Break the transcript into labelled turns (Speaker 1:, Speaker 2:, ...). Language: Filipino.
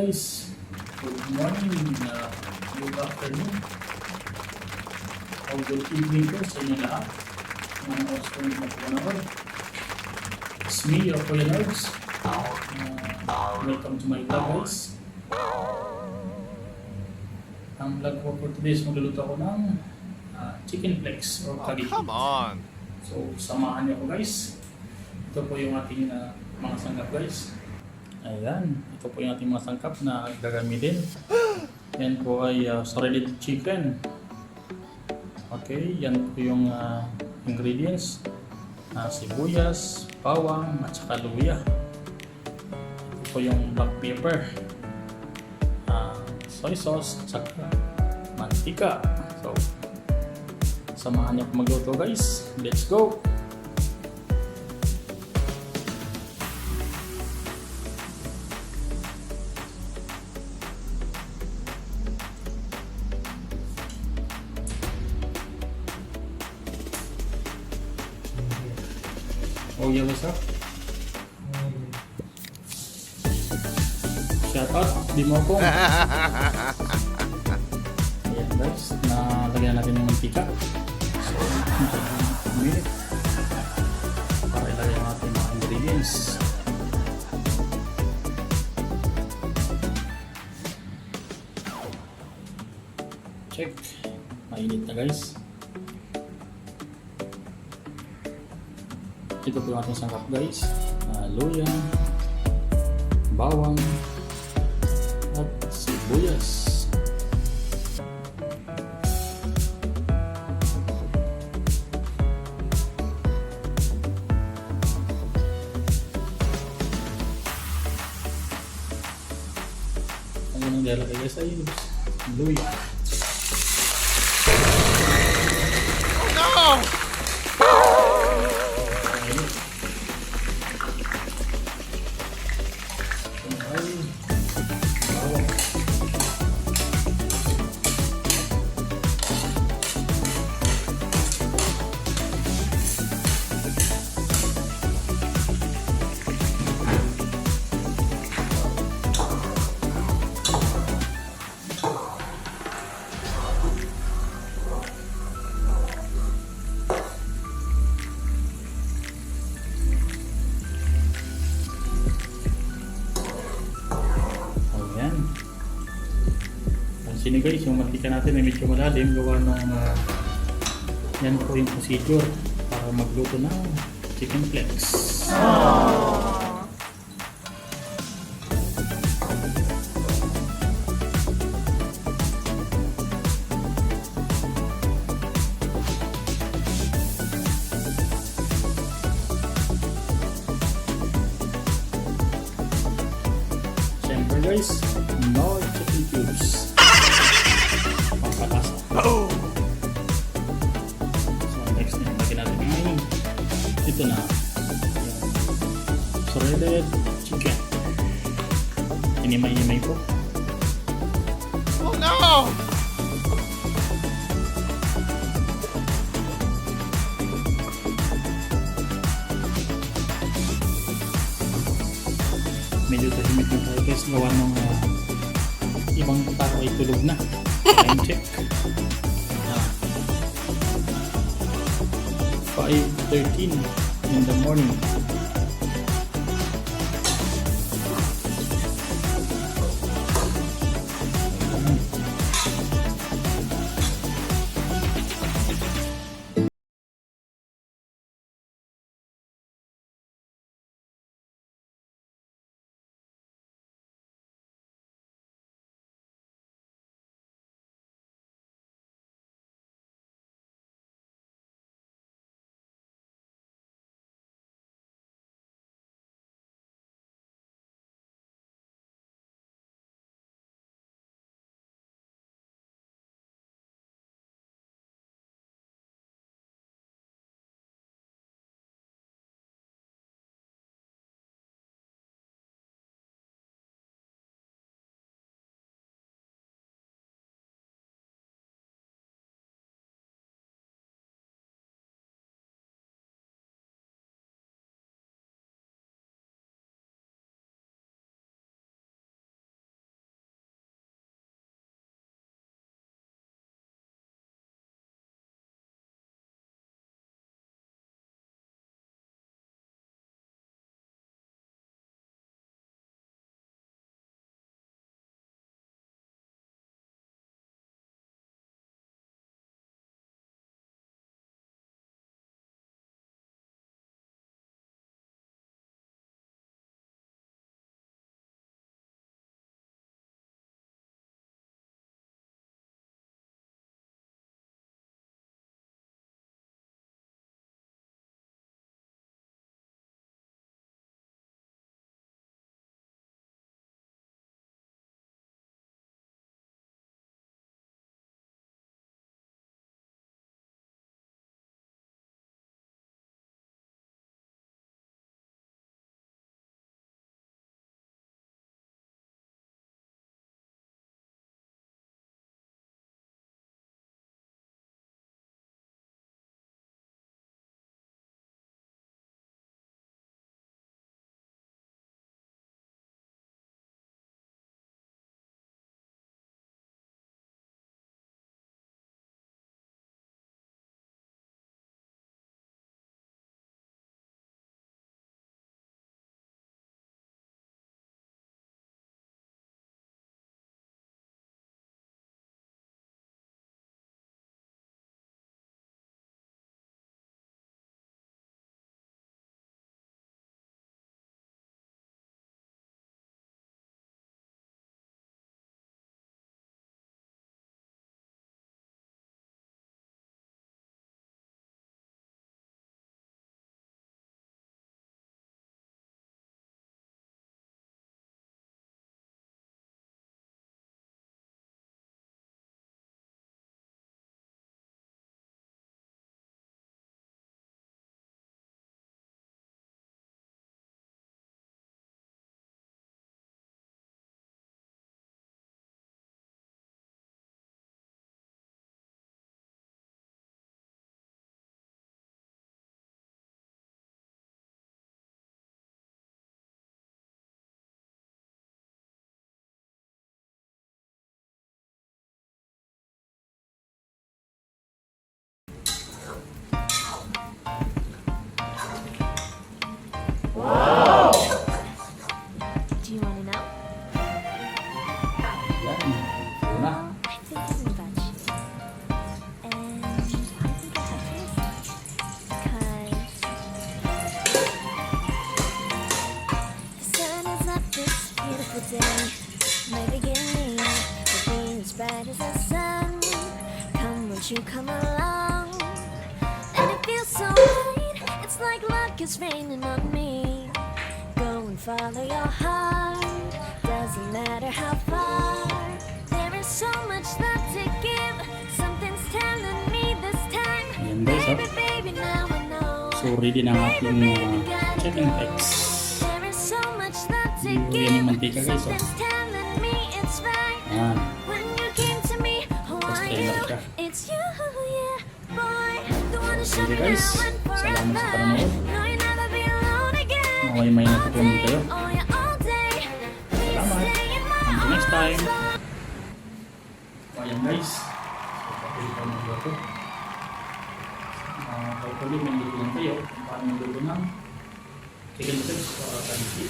Speaker 1: guys, good morning, good afternoon, o good evening po sa inyo lahat. Mga oras po nyo magpapanood. It's me, your Kuya Nerds. Welcome to my vlog guys. Ang vlog ko for today is magluluto ako ng chicken flakes or kagi.
Speaker 2: Come on!
Speaker 1: So samahan niyo ako guys. Ito po yung ating mga sangkap guys. Ayan, ito po yung ating mga sangkap na gagamitin. Yan po ay shredded chicken. Okay, yan po yung ingredients. Sibuyas, bawang, at saka luya. Ito po yung black pepper. Soy sauce, at saka mantika. So, samahan niyo po magluto guys. Let's go! Oh yeah, what's up? Shout out, di mo ako. Ayan guys, nalagyan natin ng mantika. So, minute para ilagay natin mga ingredients. Check, mainit na guys. Ito po yung ating sangkap guys, luya, bawang, at sibuyas. Ang unang lalagay guys ay luya.
Speaker 2: No!
Speaker 1: Sini guys, yung mantika natin ay medyo malalim gawa ng yan po yung procedure para magluto ng chicken flakes. Siyempre guys, no chicken cubes.
Speaker 2: Oh!
Speaker 1: So next na lagyan natin ay ito na yung shredded chicken. Inimay-imay po.
Speaker 2: Oh no!
Speaker 1: Medyo tahimik na tayo guys, gawa ng ibang tao ay tulog na. Time check. 5:13 in the morning.
Speaker 3: beautiful day, my beginning, will be as bright as the sun. Come, won't you come along? And it feels so right, it's like luck is raining on me. Go and follow your heart, doesn't matter how far. There is so much love to give, something's telling me this time.
Speaker 1: Ayan guys,
Speaker 3: Baby, baby, now I know.
Speaker 1: So ready na ang ating chicken legs.
Speaker 3: There is so much love to
Speaker 1: Yan
Speaker 3: give,
Speaker 1: yung mantika guys.
Speaker 3: something's telling me it's right.
Speaker 1: Ayan.
Speaker 3: When you came to me, who
Speaker 1: Tapos
Speaker 3: are
Speaker 1: tayo
Speaker 3: you?
Speaker 1: na siya.
Speaker 3: It's you, yeah, boy. The one who showed
Speaker 1: Sige
Speaker 3: me
Speaker 1: guys,
Speaker 3: now and
Speaker 1: salamat sa
Speaker 3: forever.
Speaker 1: panonood.
Speaker 3: No, you'll never be alone again.
Speaker 1: Maway-may na po kami kayo.
Speaker 3: Oh, yeah, all day. Please
Speaker 1: Salamat.
Speaker 3: stay in my
Speaker 1: Until next time.
Speaker 3: arms.
Speaker 1: So ayan guys. So patuloy pa ng luto. Patuloy may luto lang kayo kung paano yung luto ng chicken legs para kanisi.